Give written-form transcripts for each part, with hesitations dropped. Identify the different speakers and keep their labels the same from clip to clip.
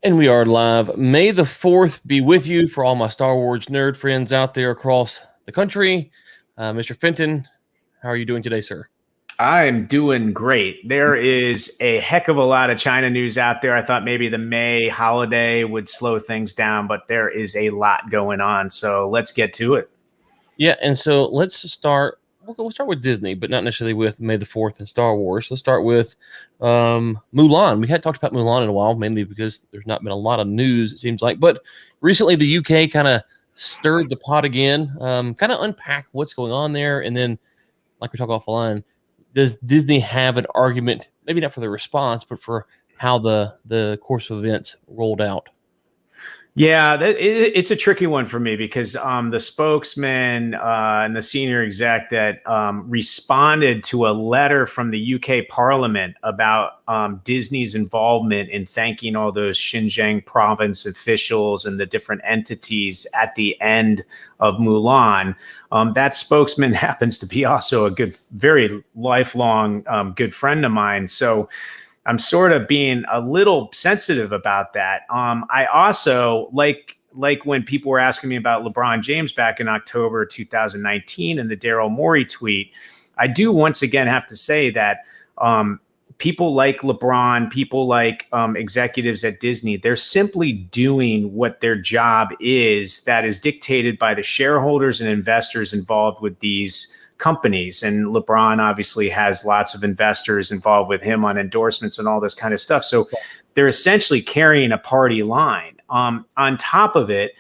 Speaker 1: And we are live. May the 4th be with you for all my Star Wars nerd friends out there across the country. Mr. Fenton, how are you doing today, sir?
Speaker 2: I'm doing great. There is a heck of a lot of China news out there. I thought maybe the May holiday would slow things down, but there is a lot going on. So let's get to it.
Speaker 1: Yeah, and so let's start. We'll start with Disney, but not necessarily with May the 4th and Star Wars. Let's start with Mulan. We hadn't talked about Mulan in a while, mainly because there's not been a lot of news, it seems like. But recently, the UK kind of stirred the pot again, kind of unpack what's going on there. And then, like we talked offline, does Disney have an argument, maybe not for the response, but for how the course of events rolled out?
Speaker 2: Yeah, it's a tricky one for me because the spokesman and the senior exec that responded to a letter from the UK Parliament about Disney's involvement in thanking all those Xinjiang province officials and the different entities at the end of Mulan. That spokesman happens to be also a very lifelong good friend of mine. So I'm sort of being a little sensitive about that. I also like when people were asking me about LeBron James back in October 2019 and the Daryl Morey tweet. I do once again have to say that people like LeBron, people like executives at Disney, they're simply doing what their job is that is dictated by the shareholders and investors involved with these companies. And LeBron obviously has lots of investors involved with him on endorsements and all this kind of stuff. So they're essentially carrying a party line. On top of it,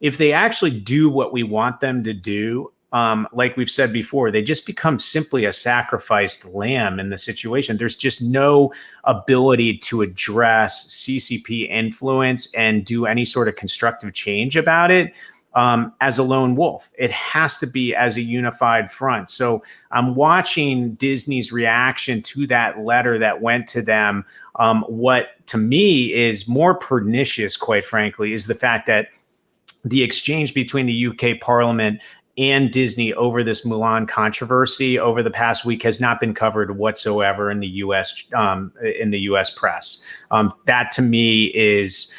Speaker 2: if they actually do what we want them to do, like we've said before, they just become simply a sacrificed lamb in the situation. There's just no ability to address CCP influence and do any sort of constructive change about it. As a lone wolf. It has to be as a unified front. So I'm watching Disney's reaction to that letter that went to them. What to me is more pernicious, quite frankly, is the fact that the exchange between the UK Parliament and Disney over this Mulan controversy over the past week has not been covered whatsoever in the US press. That to me is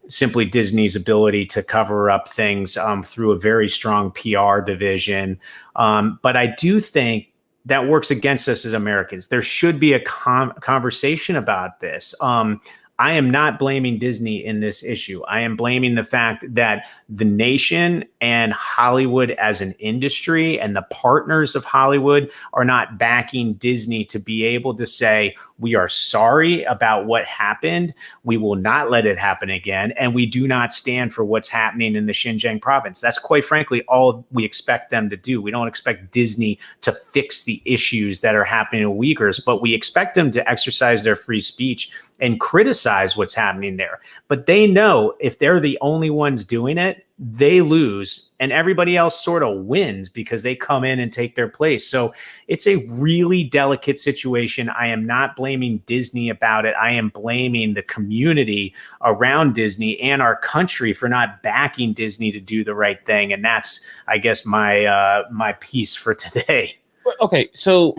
Speaker 2: simply Disney's ability to cover up things through a very strong PR division. But I do think that works against us as Americans. There should be a conversation about this. I am not blaming Disney in this issue. I am blaming the fact that the nation and Hollywood as an industry and the partners of Hollywood are not backing Disney to be able to say, we are sorry about what happened. We will not let it happen again. And we do not stand for what's happening in the Xinjiang province. That's quite frankly all we expect them to do. We don't expect Disney to fix the issues that are happening to Uyghurs, but we expect them to exercise their free speech and criticize what's happening there. But they know if they're the only ones doing it, they lose and everybody else sort of wins because they come in and take their place. So it's a really delicate situation. I am not blaming Disney about it. I am blaming the community around Disney and our country for not backing Disney to do the right thing. And that's, I guess, my piece for today.
Speaker 1: Okay, so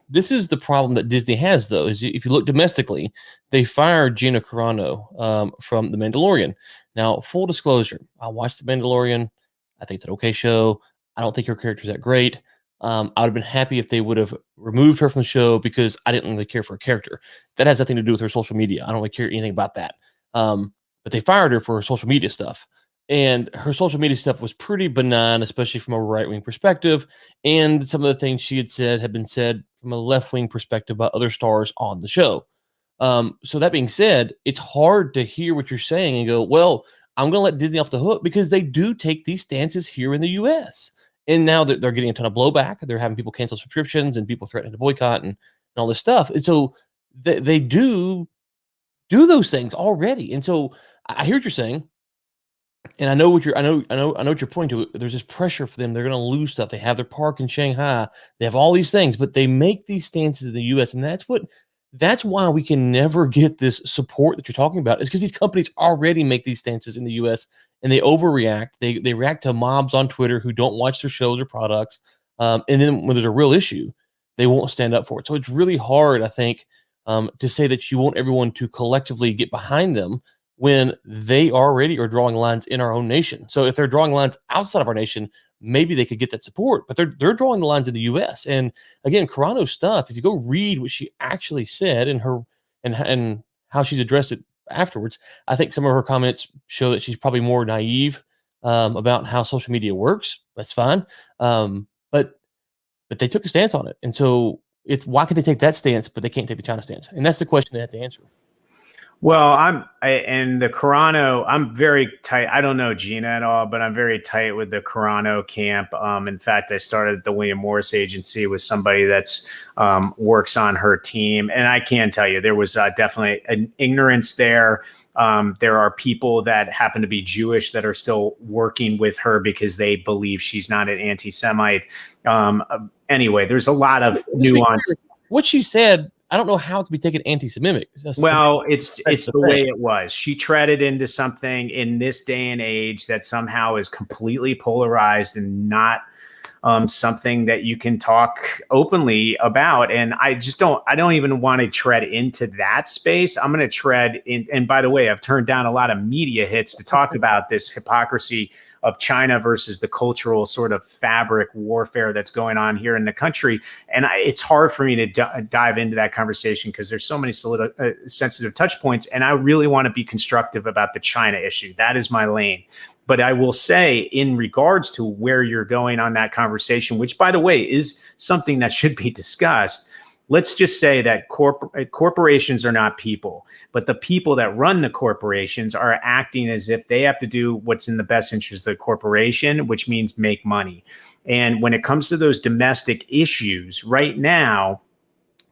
Speaker 1: this is the problem that Disney has, though, is if you look domestically, they fired Gina Carano from The Mandalorian. Now, full disclosure, I watched The Mandalorian. I think it's an okay show. I don't think her character's that great. I would have been happy if they would have removed her from the show because I didn't really care for her character. That has nothing to do with her social media. I don't really care anything about that. But they fired her for her social media stuff. And her social media stuff was pretty benign, especially from a right-wing perspective. And some of the things she had said had been said from a left-wing perspective by other stars on the show. So that being said, it's hard to hear what you're saying and go, well, I'm going to let Disney off the hook because they do take these stances here in the U.S. And now that they're getting a ton of blowback, they're having people cancel subscriptions and people threatening to boycott and all this stuff. And so they do those things already. And so I hear what you're saying. And I know what you're pointing to. There's this pressure for them. They're going to lose stuff. They have their park in Shanghai. They have all these things, but they make these stances in the U.S. And that's why we can never get this support that you're talking about. Is because these companies already make these stances in the U.S. and they overreact. They react to mobs on Twitter who don't watch their shows or products. And then when there's a real issue, they won't stand up for it. So it's really hard, I think, to say that you want everyone to collectively get behind them when they already are drawing lines in our own nation. So if they're drawing lines outside of our nation, maybe they could get that support, but they're drawing the lines in the U.S. And again, Carano's stuff, if you go read what she actually said and her and how she's addressed it afterwards, I think some of her comments show that she's probably more naive about how social media works. That's fine, but they took a stance on it, and so why can they take that stance, but they can't take the China stance? And that's the question they have to answer.
Speaker 2: Well, and the Carano, I'm very tight. I don't know Gina at all, but I'm very tight with the Carano camp. In fact, I started the William Morris Agency with somebody that's works on her team, and I can tell you there was definitely an ignorance there. There are people that happen to be Jewish that are still working with her because they believe she's not an anti-Semite. Anyway, there's a lot of nuance.
Speaker 1: What she said, I don't know how it could be taken anti-Semitic.
Speaker 2: Well, it's the way it was. She treaded into something in this day and age that somehow is completely polarized and not something that you can talk openly about. And I don't even want to tread into that space. I'm going to tread in. And by the way, I've turned down a lot of media hits to talk about this hypocrisy of China versus the cultural sort of fabric warfare that's going on here in the country. And it's hard for me to dive into that conversation because there's so many sensitive touch points. And I really want to be constructive about the China issue. That is my lane. But I will say, in regards to where you're going on that conversation, which, by the way, is something that should be discussed, let's just say that corporations are not people, but the people that run the corporations are acting as if they have to do what's in the best interest of the corporation, which means make money. And when it comes to those domestic issues, right now,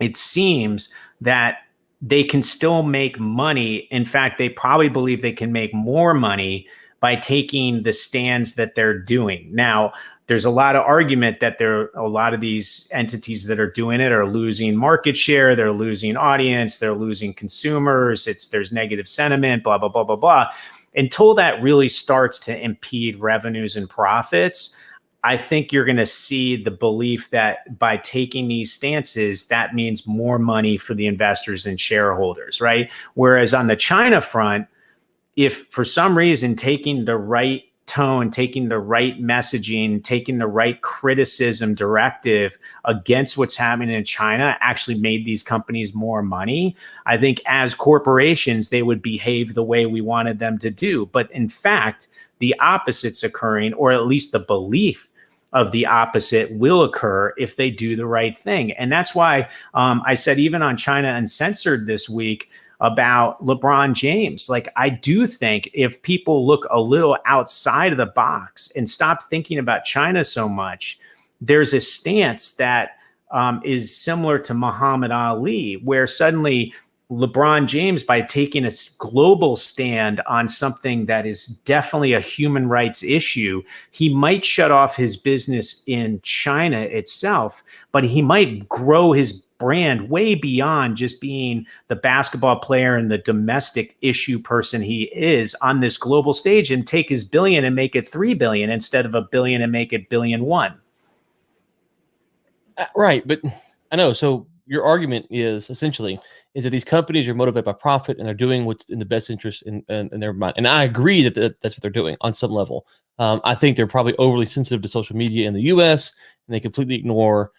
Speaker 2: it seems that they can still make money. In fact, they probably believe they can make more money by taking the stands that they're doing. Now, there's a lot of argument that a lot of these entities that are doing it are losing market share, they're losing audience, they're losing consumers, there's negative sentiment, blah, blah, blah, blah, blah. Until that really starts to impede revenues and profits, I think you're going to see the belief that by taking these stances, that means more money for the investors and shareholders, right? Whereas on the China front, if for some reason taking the right tone, taking the right messaging, taking the right criticism directive against what's happening in China actually made these companies more money, I think as corporations, they would behave the way we wanted them to do. But in fact, the opposite's occurring, or at least the belief of the opposite will occur if they do the right thing. And that's why I said, even on China Uncensored this week, about LeBron James. Like, I do think if people look a little outside of the box and stop thinking about China so much, there's a stance that is similar to Muhammad Ali, where suddenly LeBron James, by taking a global stand on something that is definitely a human rights issue, he might shut off his business in China itself, but he might grow his brand way beyond just being the basketball player and the domestic issue person he is on this global stage, and take his billion and make it 3 billion instead of $1 billion and make it 1.1 billion.
Speaker 1: Right. But I know. So your argument is essentially that these companies are motivated by profit and they're doing what's in the best interest in their mind. And I agree that that's what they're doing on some level. I think they're probably overly sensitive to social media in the U.S. and they completely ignore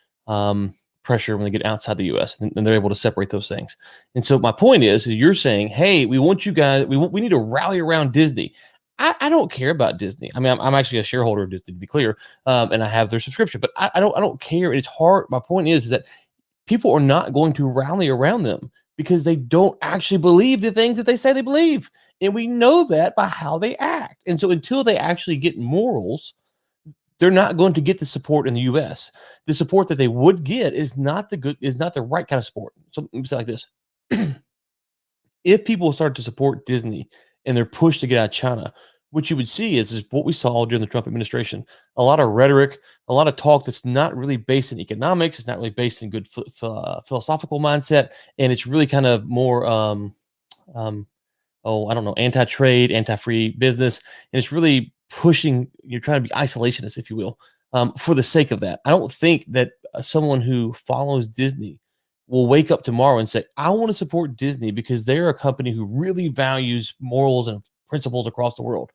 Speaker 1: pressure when they get outside the U.S. and they're able to separate those things. And so my point is you're saying, hey, we want you guys, we need to rally around Disney. I don't care about Disney. I mean, I'm actually a shareholder of Disney, to be clear, and I have their subscription, but I don't care. It's hard. My point is that people are not going to rally around them because they don't actually believe the things that they say they believe. And we know that by how they act. And so until they actually get morals, they're not going to get the support in the U.S. The support that they would get is not the right kind of support. So let me say it like this. If people start to support Disney and they're pushed to get out of China, what you would see is what we saw during the Trump administration. A lot of rhetoric, a lot of talk that's not really based in economics. It's not really based in good philosophical mindset. And it's really kind of more, anti-trade, anti-free business. And it's really pushing, you're trying to be isolationist, if you will, for the sake of that. I don't think that someone who follows Disney will wake up tomorrow and say, I want to support Disney because they're a company who really values morals and principles across the world.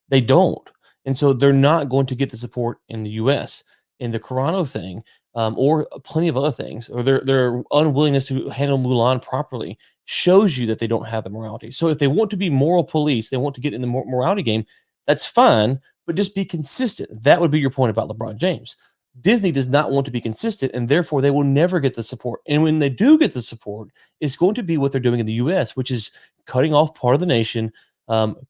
Speaker 1: They don't. And so they're not going to get the support in the US. In the Carano thing, or plenty of other things, or their unwillingness to handle Mulan properly shows you that they don't have the morality. So if they want to be moral police, they want to get in the morality game, that's fine, but just be consistent. That would be your point about LeBron James. Disney does not want to be consistent, and therefore they will never get the support. And when they do get the support, it's going to be what they're doing in the US, which is cutting off part of the nation,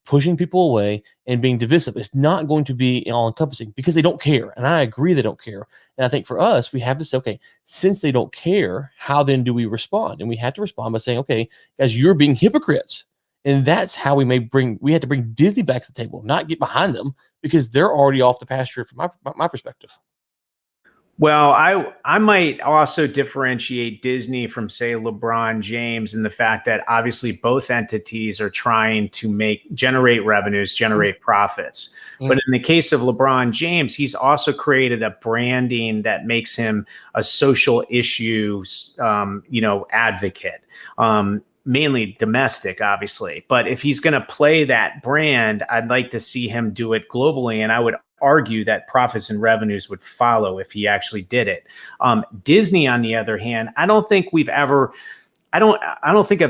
Speaker 1: pushing people away, and being divisive. It's not going to be all encompassing because they don't care. And I agree they don't care. And I think for us, we have to say, okay, since they don't care, how then do we respond? And we have to respond by saying, okay, guys, you're being hypocrites. And that's how we have to bring Disney back to the table, not get behind them because they're already off the pasture from my perspective.
Speaker 2: Well, I might also differentiate Disney from, say, LeBron James in the fact that obviously both entities are trying to generate revenues, generate profits. But in the case of LeBron James, he's also created a branding that makes him a social issues, advocate. Mainly domestic, obviously. But if he's going to play that brand, I'd like to see him do it globally. And I would argue that profits and revenues would follow if he actually did it. Disney, on the other hand, I don't think I've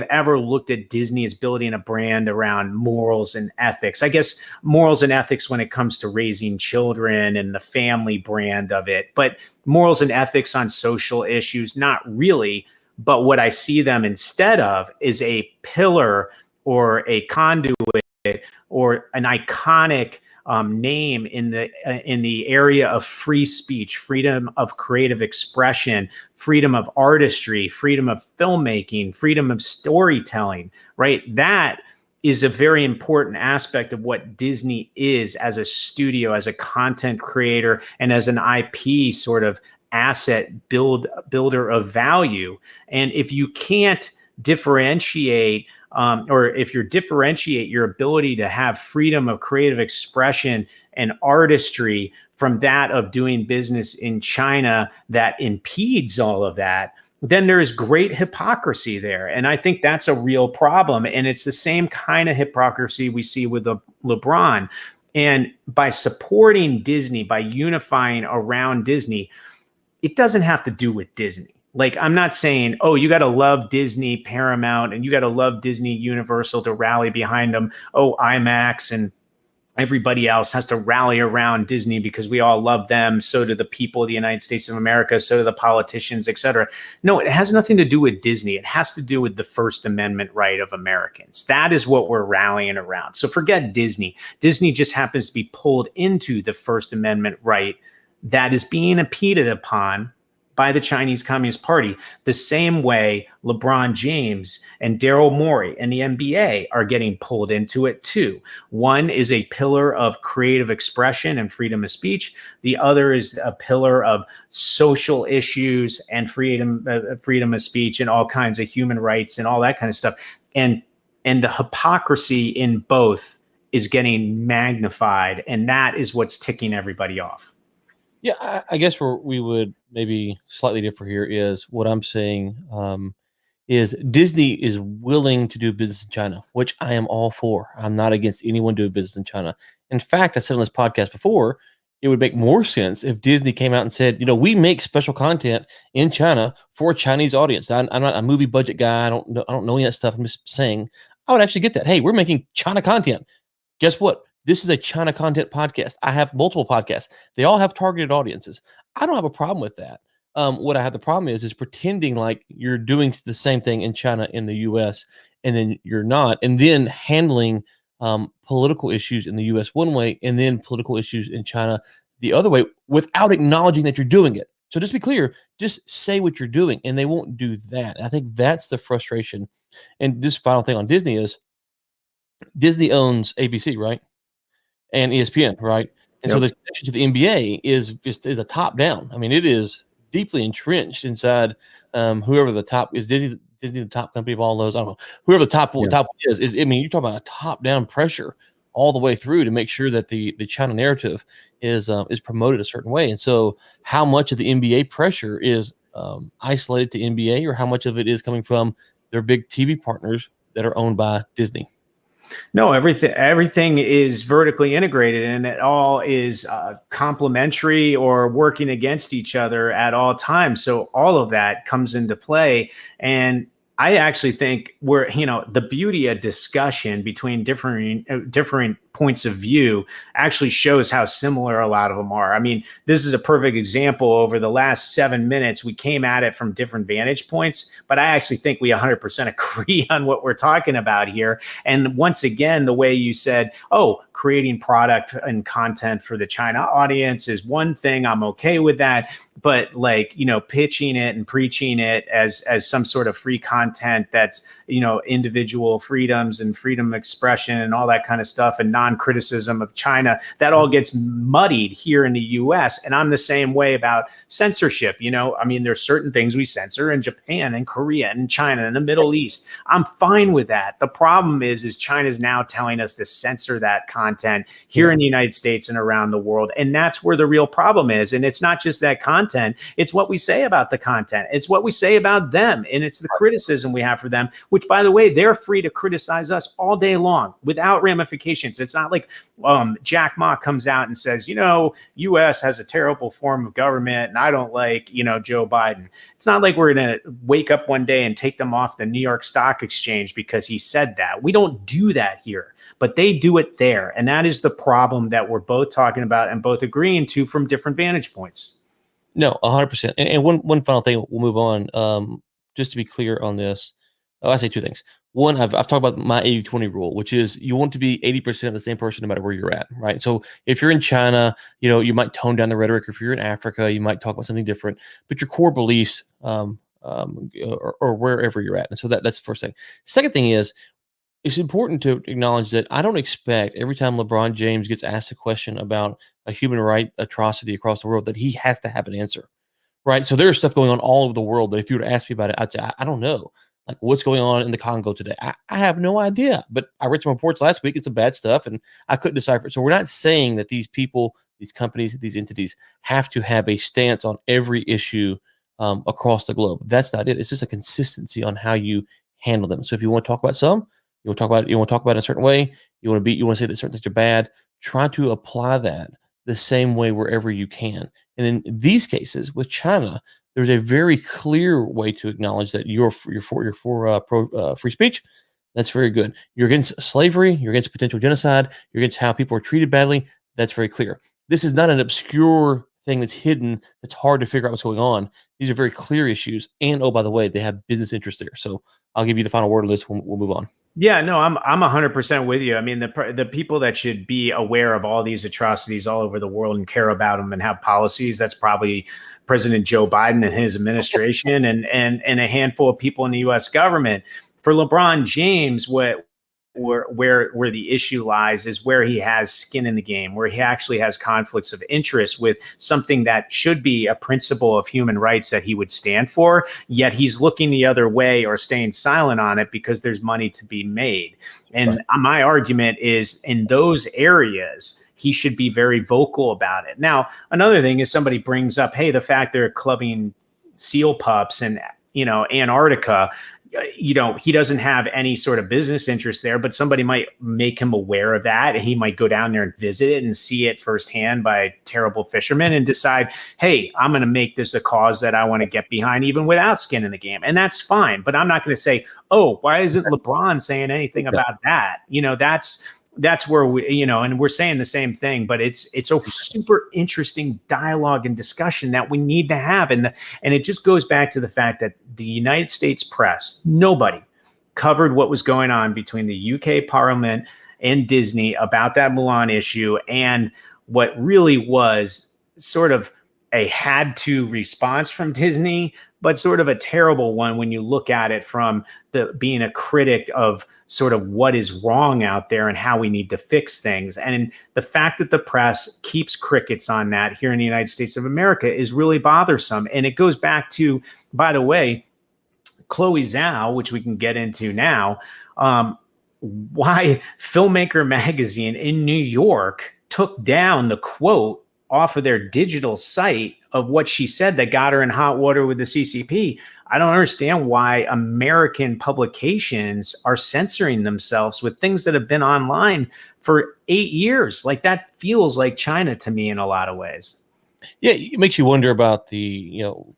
Speaker 2: ever looked at Disney as building a brand around morals and ethics. I guess morals and ethics when it comes to raising children and the family brand of it, but morals and ethics on social issues, not really. But what I see them instead of is a pillar or a conduit or an iconic name in the area of free speech, freedom of creative expression, freedom of artistry, freedom of filmmaking, freedom of storytelling, right? That is a very important aspect of what Disney is as a studio, as a content creator, and as an IP sort of asset builder of value. And if you can't differentiate or if you differentiate your ability to have freedom of creative expression and artistry from that of doing business in China that impedes all of that, then there's great hypocrisy there. And I think that's a real problem. And it's the same kind of hypocrisy we see with LeBron. And by supporting Disney, by unifying around Disney, it doesn't have to do with Disney. Like, I'm not saying, oh, you got to love Disney, Paramount, and you got to love Disney Universal to rally behind them. Oh, IMAX and everybody else has to rally around Disney because we all love them. So do the people of the United States of America. So do the politicians, et cetera. No, it has nothing to do with Disney. It has to do with the First Amendment right of Americans. That is what we're rallying around. So forget Disney. Disney just happens to be pulled into the First Amendment right that is being impeded upon by the Chinese Communist Party, the same way LeBron James and Daryl Morey and the NBA are getting pulled into it too. One is a pillar of creative expression and freedom of speech. The other is a pillar of social issues and freedom of speech and all kinds of human rights and all that kind of stuff. And the hypocrisy in both is getting magnified, and that is what's ticking everybody off.
Speaker 1: Yeah, I guess where we would maybe slightly differ here is what I'm saying is Disney is willing to do business in China, which I am all for. I'm not against anyone doing business in China. In fact, I said on this podcast before, it would make more sense if Disney came out and said, we make special content in China for a Chinese audience. I'm not a movie budget guy. I don't know any of that stuff. I'm just saying I would actually get that. Hey, we're making China content. Guess what? This is a China content podcast. I have multiple podcasts. They all have targeted audiences. I don't have a problem with that. What I have the problem is pretending like you're doing the same thing in China, in the U.S., and then you're not, and then handling political issues in the U.S. one way, and then political issues in China the other way, without acknowledging that you're doing it. So just be clear. Just say what you're doing, and they won't do that. I think that's the frustration. And this final thing on Disney is Disney owns ABC, right? And ESPN, right? And so the connection to the NBA is a top down. I mean, it is deeply entrenched inside whoever the top is. Disney the top company of all those. I don't know. Whoever the top is. I mean, you're talking about a top down pressure all the way through to make sure that the China narrative is promoted a certain way. And so, how much of the NBA pressure is isolated to NBA, or how much of it is coming from their big TV partners that are owned by Disney?
Speaker 2: No, everything is vertically integrated, and it all is complementary or working against each other at all times. So all of that comes into play, and I actually think the beauty of discussion between different points of view actually shows how similar a lot of them are. I mean, this is a perfect example. Over the last 7 minutes, we came at it from different vantage points, but I actually think we 100% agree on what we're talking about here. And once again, the way you said, oh, creating product and content for the China audience is one thing. I'm okay with that. But pitching it and preaching it as some sort of free content that's, individual freedoms and freedom of expression and all that kind of stuff, and non-criticism of China, that all gets muddied here in the US. And I'm the same way about censorship. I mean, there's certain things we censor in Japan and Korea and China and the Middle East. I'm fine with that. The problem is China's now telling us to censor that content here in the United States and around the world. And that's where the real problem is. And it's not just that content. It's what we say about the content. It's what we say about them. And it's the criticism we have for them, which, by the way, they're free to criticize us all day long without ramifications. It's not like Jack Ma comes out and says, U.S. has a terrible form of government and I don't like, Joe Biden. It's not like we're going to wake up one day and take them off the New York Stock Exchange because he said that. We don't do that here, but they do it there. And that is the problem that we're both talking about and both agreeing to from different vantage points.
Speaker 1: No, 100%. And one final thing, we'll move on. Just to be clear on this, I say two things. One, I've talked about my 80-20 rule, which is you want to be 80% the same person no matter where you're at, right? So if you're in China, you might tone down the rhetoric. If you're in Africa, you might talk about something different, but your core beliefs or wherever you're at. And so that's the first thing. Second thing is, it's important to acknowledge that I don't expect every time LeBron James gets asked a question about a human right atrocity across the world that he has to have an answer, right? So there's stuff going on all over the world that if you were to ask me about it, I'd say, I don't know. Like, what's going on in the Congo today? I have no idea. But I read some reports last week. It's some bad stuff, and I couldn't decipher it. So we're not saying that these people, these companies, these entities have to have a stance on every issue across the globe. That's not it. It's just a consistency on how you handle them. So if you want to talk about some, you want to talk about it in a certain way, you want to say that certain things are bad, try to apply that the same way wherever you can. And in these cases with China, there's a very clear way to acknowledge that you're for free speech. That's very good. You're against slavery. You're against potential genocide. You're against how people are treated badly. That's very clear. This is not an obscure thing that's hidden, that's hard to figure out what's going on. These are very clear issues. And, oh, by the way, they have business interests there. So I'll give you the final word of this. We'll move on.
Speaker 2: Yeah, no, I'm 100% with you. I mean, the people that should be aware of all these atrocities all over the world and care about them and have policies, that's probably President Joe Biden and his administration and a handful of people in the U.S. government. For LeBron James, where the issue lies is where he has skin in the game, where he actually has conflicts of interest with something that should be a principle of human rights that he would stand for, yet he's looking the other way or staying silent on it because there's money to be made. And my argument is in those areas, he should be very vocal about it. Now, another thing is somebody brings up, hey, the fact they're clubbing seal pups in Antarctica, he doesn't have any sort of business interest there, but somebody might make him aware of that. And he might go down there and visit it and see it firsthand by terrible fishermen and decide, hey, I'm going to make this a cause that I want to get behind, even without skin in the game. And that's fine. But I'm not going to say, oh, why isn't LeBron saying anything about that? That's where we, and we're saying the same thing, but it's a super interesting dialogue and discussion that we need to have. And it just goes back to the fact that the United States press, nobody covered what was going on between the UK Parliament and Disney about that Mulan issue. And what really was sort of a had to response from Disney, but sort of a terrible one when you look at it from being a critic of sort of what is wrong out there and how we need to fix things. And the fact that the press keeps crickets on that here in the United States of America is really bothersome. And it goes back to, by the way, Chloe Zhao, which we can get into now, why Filmmaker Magazine in New York took down the quote off of their digital site of what she said that got her in hot water with the CCP. I don't understand why American publications are censoring themselves with things that have been online for 8 years. Like, that feels like China to me in a lot of ways.
Speaker 1: Yeah, it makes you wonder about so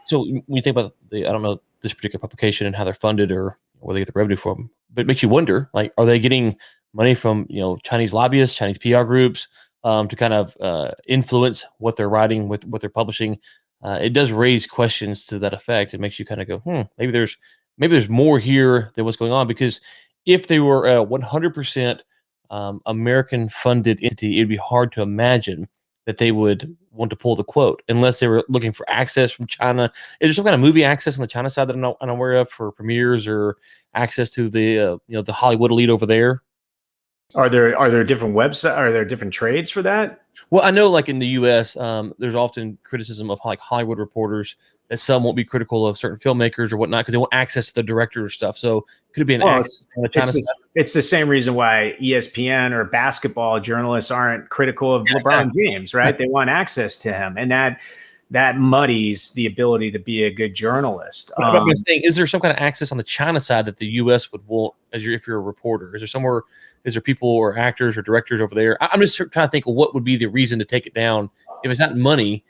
Speaker 1: when you think about I don't know this particular publication and how they're funded or where they get the revenue from, but it makes you wonder, like, are they getting money from, Chinese lobbyists, Chinese PR groups, to kind of influence what they're writing, with what they're publishing? It does raise questions to that effect. It makes you kind of go, maybe there's more here than what's going on, because if they were a 100% American funded entity, it'd be hard to imagine that they would want to pull the quote unless they were looking for access from China. Is there some kind of movie access on the China side that I'm not unaware of for premieres, or access to the the Hollywood elite over there?
Speaker 2: Are there different websites? Are there different trades for that?
Speaker 1: Well, I know, like in the U.S., there's often criticism of like Hollywood reporters that some won't be critical of certain filmmakers or whatnot because they want access to the director or stuff. So could it be an access on the China side?
Speaker 2: It's the same reason why ESPN or basketball journalists aren't critical of LeBron James, right? They want access to him, and that muddies the ability to be a good journalist.
Speaker 1: I'm saying, is there some kind of access on the China side that the U.S. would want if you're a reporter? Is there people or actors or directors over there? I'm just trying to think of what would be the reason to take it down. If it's not money,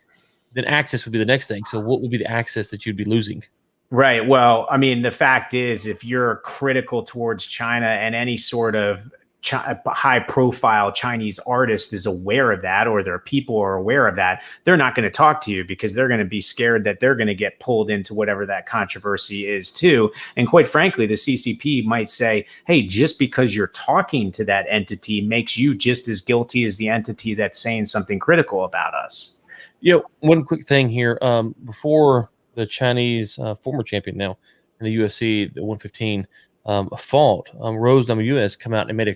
Speaker 1: then access would be the next thing. So what would be the access that you'd be losing?
Speaker 2: Right. Well, I mean, the fact is, if you're critical towards China and any sort of high profile Chinese artist is aware of that, or their people are aware of that, they're not going to talk to you because they're going to be scared that they're going to get pulled into whatever that controversy is too. And quite frankly, the CCP might say, hey, just because you're talking to that entity makes you just as guilty as the entity that's saying something critical about us.
Speaker 1: One quick thing here. Before the Chinese former champion now in the UFC, the 115, fought, Rose Namajunas come out and made a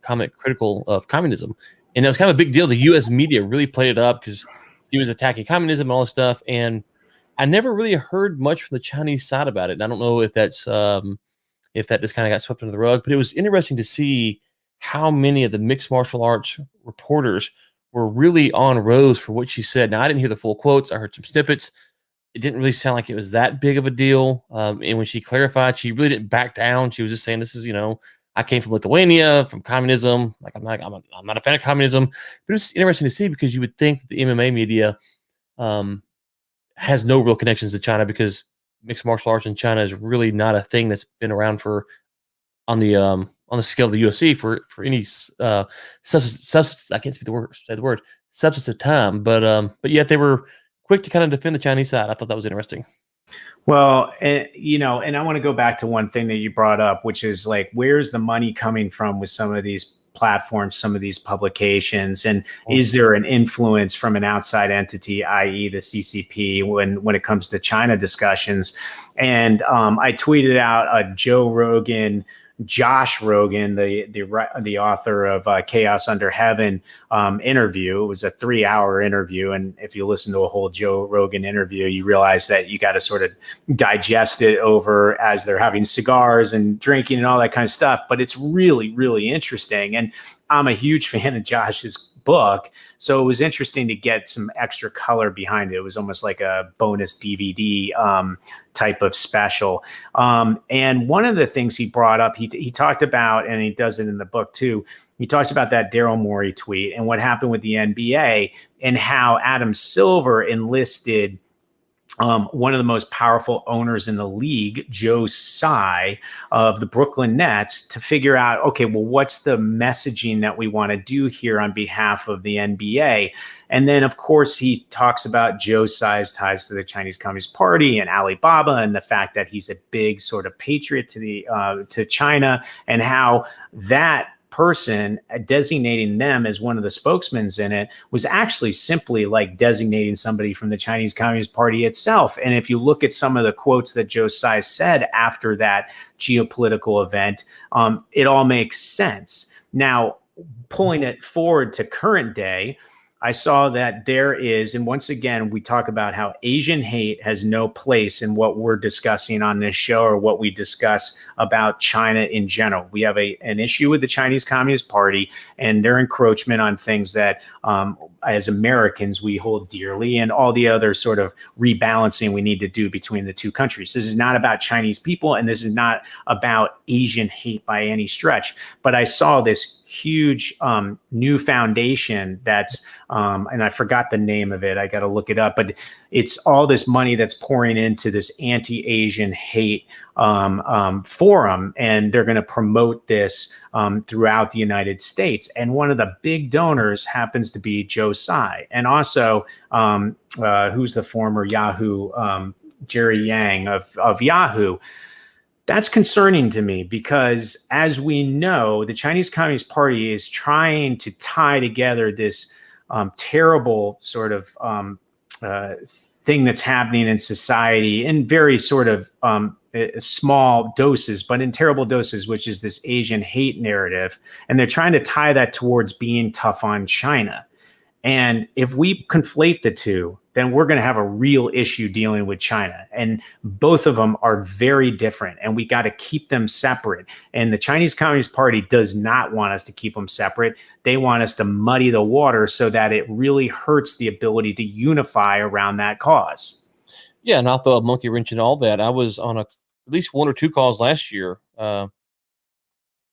Speaker 1: comment critical of communism, and that was kind of a big deal. The U.S. media really played it up because he was attacking communism and all this stuff, and I never really heard much from the Chinese side about it. And I don't know if that's if that just kind of got swept under the rug, but it was interesting to see how many of the mixed martial arts reporters were really on Rose for what she said. Now, I didn't hear the full quotes. I heard some snippets. It didn't really sound like it was that big of a deal. And when she clarified, she really didn't back down. She was just saying, this is, I came from Lithuania, from communism. Like, I'm not a fan of communism. But it's interesting to see, because you would think that the MMA media has no real connections to China, because mixed martial arts in China is really not a thing that's been around for on the scale of the UFC for any substance. I can't say the word substantive time. But yet they were quick to kind of defend the Chinese side. I thought that was interesting.
Speaker 2: Well, and I want to go back to one thing that you brought up, which is like, where's the money coming from with some of these platforms, some of these publications, and is there an influence from an outside entity, i.e. the CCP, when it comes to China discussions? And I tweeted out a Josh Rogan, the author of Chaos Under Heaven, interview. It was a 3-hour interview, and if you listen to a whole Joe Rogan interview, you realize that you got to sort of digest it over as they're having cigars and drinking and all that kind of stuff. But it's really, really interesting, and I'm a huge fan of Josh's book, so it was interesting to get some extra color behind it. It was almost like a bonus DVD type of special. And one of the things he brought up, he talked about, and he does it in the book too, he talks about that Daryl Morey tweet and what happened with the NBA, and how Adam Silver enlisted one of the most powerful owners in the league, Joe Tsai of the Brooklyn Nets, to figure out, okay, well, what's the messaging that we want to do here on behalf of the NBA? And then, of course, he talks about Joe Tsai's ties to the Chinese Communist Party and Alibaba, and the fact that he's a big sort of patriot to China, and how that person designating them as one of the spokesmen in it was actually simply like designating somebody from the Chinese Communist Party itself. And if you look at some of the quotes that Joe Tsai said after that geopolitical event, it all makes sense. Now, pulling it forward to current day, I saw that there is, and once again, we talk about how Asian hate has no place in what we're discussing on this show or what we discuss about China in general. We have an issue with the Chinese Communist Party and their encroachment on things that, as Americans, we hold dearly, and all the other sort of rebalancing we need to do between the two countries. This is not about Chinese people, and this is not about Asian hate by any stretch. But I saw this huge new foundation that's and I forgot the name of it. I got to look it up, but it's all this money that's pouring into this anti-Asian hate forum, and they're going to promote this throughout the United States. And one of the big donors happens to be Joe Tsai, and also who's the former Yahoo Jerry Yang of Yahoo. That's concerning to me because, as we know, the Chinese Communist Party is trying to tie together this terrible sort of thing that's happening in society in very sort of small doses, but in terrible doses, which is this Asian hate narrative. And they're trying to tie that towards being tough on China. And if we conflate the two, then we're going to have a real issue dealing with China. And both of them are very different, and we got to keep them separate. And the Chinese Communist Party does not want us to keep them separate. They want us to muddy the water so that it really hurts the ability to unify around that cause.
Speaker 1: Yeah, and I'll throw a monkey wrench in all that. I was on at least one or two calls last year. I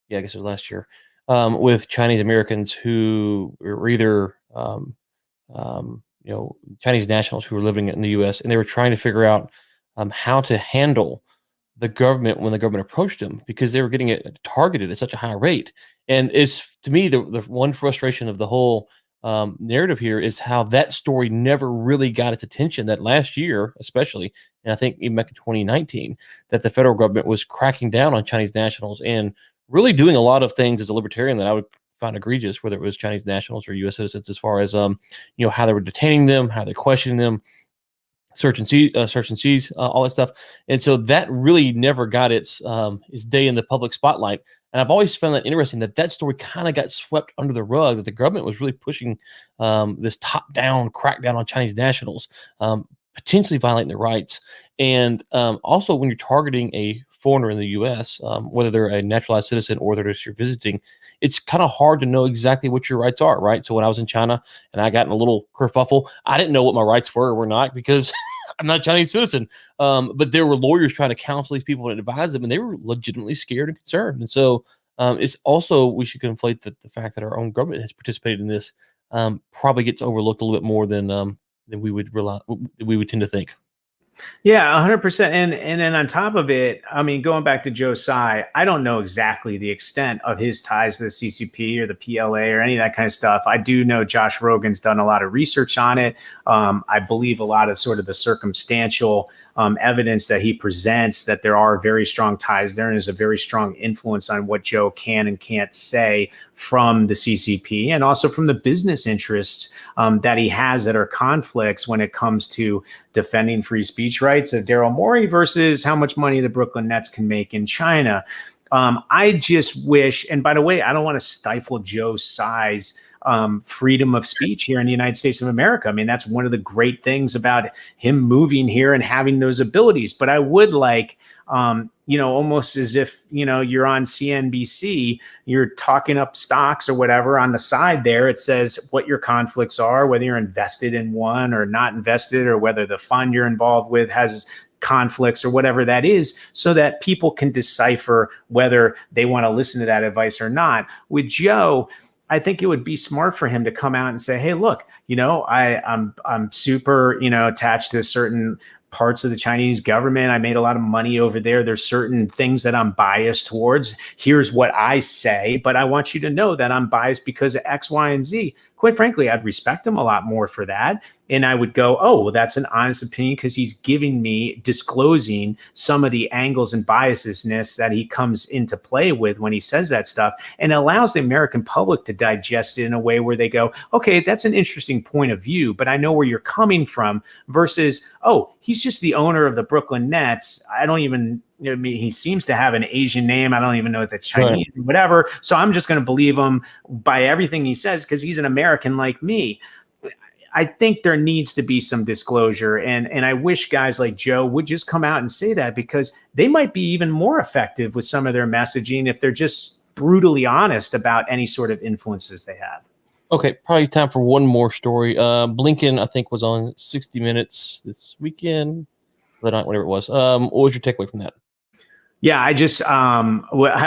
Speaker 1: guess it was last year, with Chinese Americans who were either Chinese nationals who were living in the U.S., and they were trying to figure out how to handle the government when the government approached them, because they were getting it targeted at such a high rate. And it's, to me, the one frustration of the whole narrative here is how that story never really got its attention. That last year, especially, and I think even back in 2019, that the federal government was cracking down on Chinese nationals and really doing a lot of things as a libertarian that I would found egregious, whether it was Chinese nationals or U.S. citizens, as far as how they were detaining them, how they're questioning them, search and seize, all that stuff. And so that really never got its day in the public spotlight. And I've always found that interesting, that story kind of got swept under the rug, that the government was really pushing this top-down crackdown on Chinese nationals, potentially violating their rights. And also, when you're targeting a foreigner in the U.S., whether they're a naturalized citizen or they're just you're visiting, it's kind of hard to know exactly what your rights are, right? So when I was in China and I got in a little kerfuffle, I didn't know what my rights were or were not, because I'm not a Chinese citizen. But there were lawyers trying to counsel these people and advise them, and they were legitimately scared and concerned. And so it's also, we should conflate the fact that our own government has participated in this probably gets overlooked a little bit more than we would tend to think.
Speaker 2: Yeah, 100%. And then on top of it, I mean, going back to Joe Tsai, I don't know exactly the extent of his ties to the CCP or the PLA or any of that kind of stuff. I do know Josh Rogan's done a lot of research on it. I believe a lot of sort of the circumstantial evidence that he presents, that there are very strong ties there, and there's a very strong influence on what Joe can and can't say from the CCP, and also from the business interests that he has that are conflicts when it comes to defending free speech rights of Daryl Morey versus how much money the Brooklyn Nets can make in China. I just wish, and by the way, I don't want to stifle Joe Tsai's freedom of speech here in the United States of America. I mean, that's one of the great things about him moving here and having those abilities. But I would like, almost as if, you're on CNBC, you're talking up stocks or whatever on the side there. It says what your conflicts are, whether you're invested in one or not invested, or whether the fund you're involved with has conflicts or whatever that is, so that people can decipher whether they want to listen to that advice or not. With Joe, I think it would be smart for him to come out and say, hey, look, I'm super, attached to certain parts of the Chinese government. I made a lot of money over there. There's certain things that I'm biased towards. Here's what I say, but I want you to know that I'm biased because of X, Y, and Z. Quite frankly, I'd respect him a lot more for that. And I would go, oh, well, that's an honest opinion because he's giving me, disclosing some of the angles and biasness that he comes into play with when he says that stuff, and allows the American public to digest it in a way where they go, okay, that's an interesting point of view, but I know where you're coming from, versus, oh, he's just the owner of the Brooklyn Nets. I don't even, he seems to have an Asian name. I don't even know if that's Chinese, right, or whatever. So I'm just going to believe him by everything he says because he's an American like me. I think there needs to be some disclosure, and I wish guys like Joe would just come out and say that, because they might be even more effective with some of their messaging if they're just brutally honest about any sort of influences they have.
Speaker 1: Okay, probably time for one more story. Blinken, I think, was on 60 Minutes this weekend, the night, whatever it was. What was your takeaway from that?
Speaker 2: Yeah, I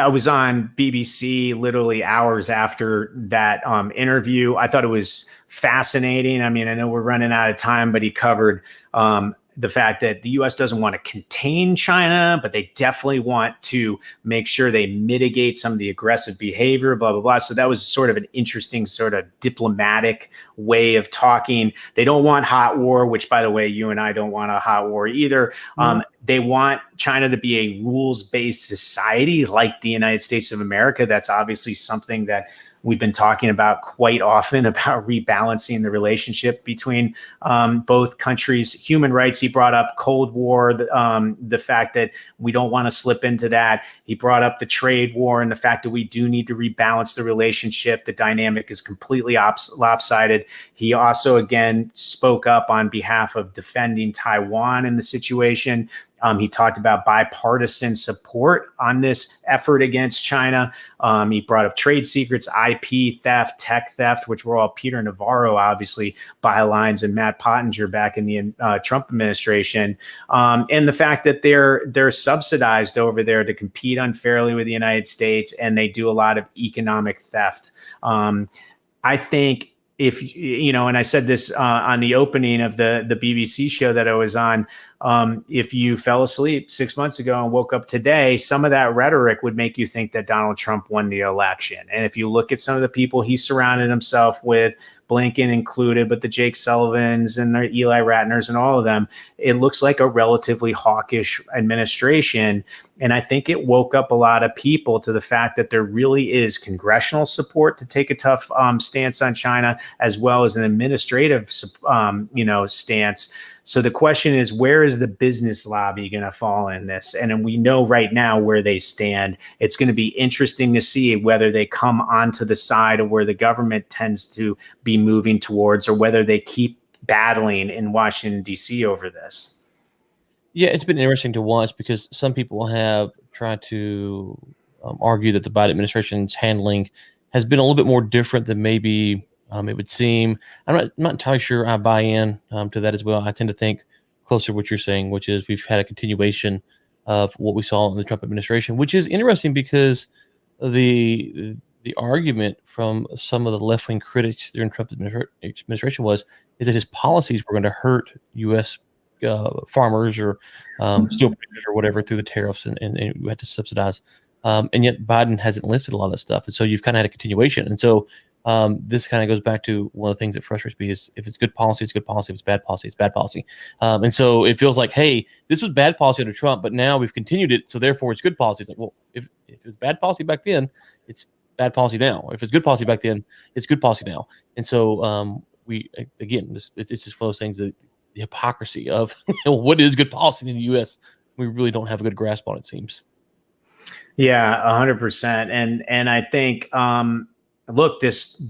Speaker 2: was on BBC literally hours after that interview. I thought it was fascinating. I mean, I know we're running out of time, but he covered the fact that the U.S. doesn't want to contain China, but they definitely want to make sure they mitigate some of the aggressive behavior, blah, blah, blah. So that was sort of an interesting sort of diplomatic way of talking. They don't want hot war, which, by the way, you and I don't want a hot war either. They want China to be a rules-based society like the United States of America. That's obviously something that we've been talking about quite often, about rebalancing the relationship between both countries. Human rights, he brought up Cold War, the fact that we don't want to slip into that. He brought up the trade war and the fact that we do need to rebalance the relationship. The dynamic is completely lopsided. He also, again, spoke up on behalf of defending Taiwan in the situation. He talked about bipartisan support on this effort against China. He brought up trade secrets, IP theft, tech theft, which were all Peter Navarro, obviously, bylines, and Matt Pottinger back in the Trump administration. And the fact that they're subsidized over there to compete unfairly with the United States, and they do a lot of economic theft. I think, if you know, and I said this on the opening of the BBC show that I was on, if you fell asleep 6 months ago and woke up today, some of that rhetoric would make you think that Donald Trump won the election. And if you look at some of the people he surrounded himself with, Blinken included, but the Jake Sullivans and the Eli Ratners and all of them, it looks like a relatively hawkish administration. And I think it woke up a lot of people to the fact that there really is congressional support to take a tough stance on China, as well as an administrative, stance. So the question is, where is the business lobby going to fall in this? And we know right now where they stand. It's going to be interesting to see whether they come onto the side of where the government tends to be moving towards, or whether they keep battling in Washington, D.C. over this.
Speaker 1: Yeah, it's been interesting to watch, because some people have tried to argue that the Biden administration's handling has been a little bit more different than maybe it would seem. I'm not entirely sure I buy in to that as well. I tend to think closer to what you're saying, which is we've had a continuation of what we saw in the Trump administration, which is interesting because the argument from some of the left-wing critics during Trump's administration is that his policies were going to hurt U.S. Farmers or steel producers or whatever through the tariffs, and we had to subsidize. And yet Biden hasn't lifted a lot of that stuff. And so you've kind of had a continuation. And so this kind of goes back to one of the things that frustrates me is, if it's good policy, it's good policy. If it's bad policy, it's bad policy. And so it feels like, hey, this was bad policy under Trump, but now we've continued it, so therefore it's good policy. It's like, well, if it was bad policy back then, it's bad policy now. If it's good policy back then, it's good policy now. And so it's just one of those things, that the hypocrisy of what is good policy in the U.S., we really don't have a good grasp on, it seems.
Speaker 2: Yeah, 100%. And I think, look, this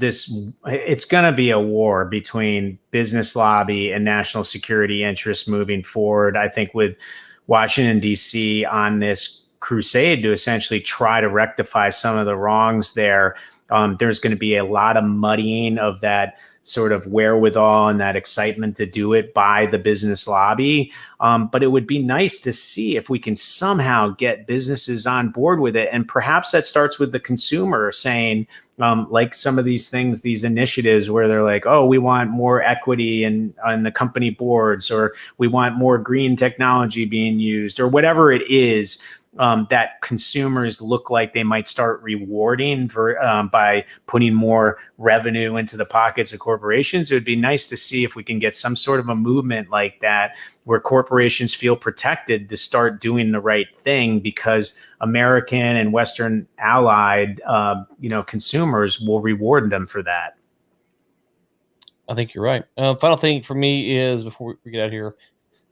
Speaker 2: it's going to be a war between business lobby and national security interests moving forward. I think with Washington, D.C. on this crusade to essentially try to rectify some of the wrongs there, there's going to be a lot of muddying of that sort of wherewithal and that excitement to do it by the business lobby. But it would be nice to see if we can somehow get businesses on board with it. And perhaps that starts with the consumer saying, like some of these things, these initiatives where they're like, oh, we want more equity in the company boards, or we want more green technology being used, or whatever it is. That consumers look like they might start rewarding by putting more revenue into the pockets of corporations. It would be nice to see if we can get some sort of a movement like that, where corporations feel protected to start doing the right thing, because American and Western allied, consumers will reward them for that.
Speaker 1: I think you're right. Final thing for me is, before we get out of here,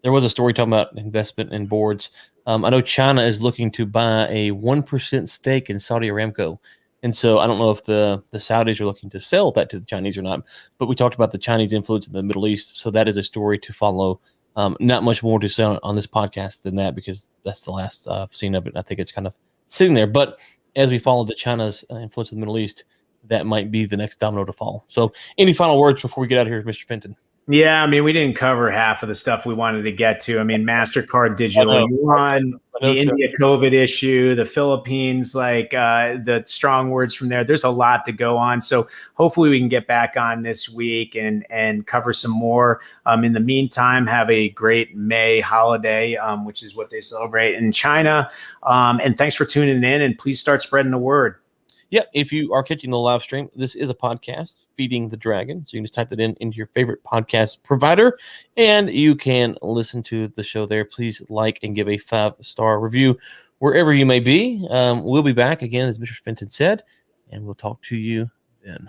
Speaker 1: there was a story talking about investment in boards. I know China is looking to buy a 1% stake in Saudi Aramco. And so I don't know if the Saudis are looking to sell that to the Chinese or not, but we talked about the Chinese influence in the Middle East. So that is a story to follow. Not much more to say on this podcast than that, because that's the last I've seen of it. I think it's kind of sitting there. But as we follow the China's influence in the Middle East, that might be the next domino to fall. So any final words before we get out of here, Mr. Fenton?
Speaker 2: Yeah, I mean, we didn't cover half of the stuff we wanted to get to. I mean, MasterCard digital yuan, the India COVID issue, the Philippines, like the strong words from there. There's a lot to go on. So hopefully we can get back on this week and cover some more. In the meantime, have a great May holiday, which is what they celebrate in China. And thanks for tuning in, and please start spreading the word.
Speaker 1: Yeah, if you are catching the live stream, this is a podcast, Feeding the Dragon. So you can just type that into your favorite podcast provider, and you can listen to the show there. Please like and give a 5-star review wherever you may be. We'll be back again, as Mr. Fenton said, and we'll talk to you then.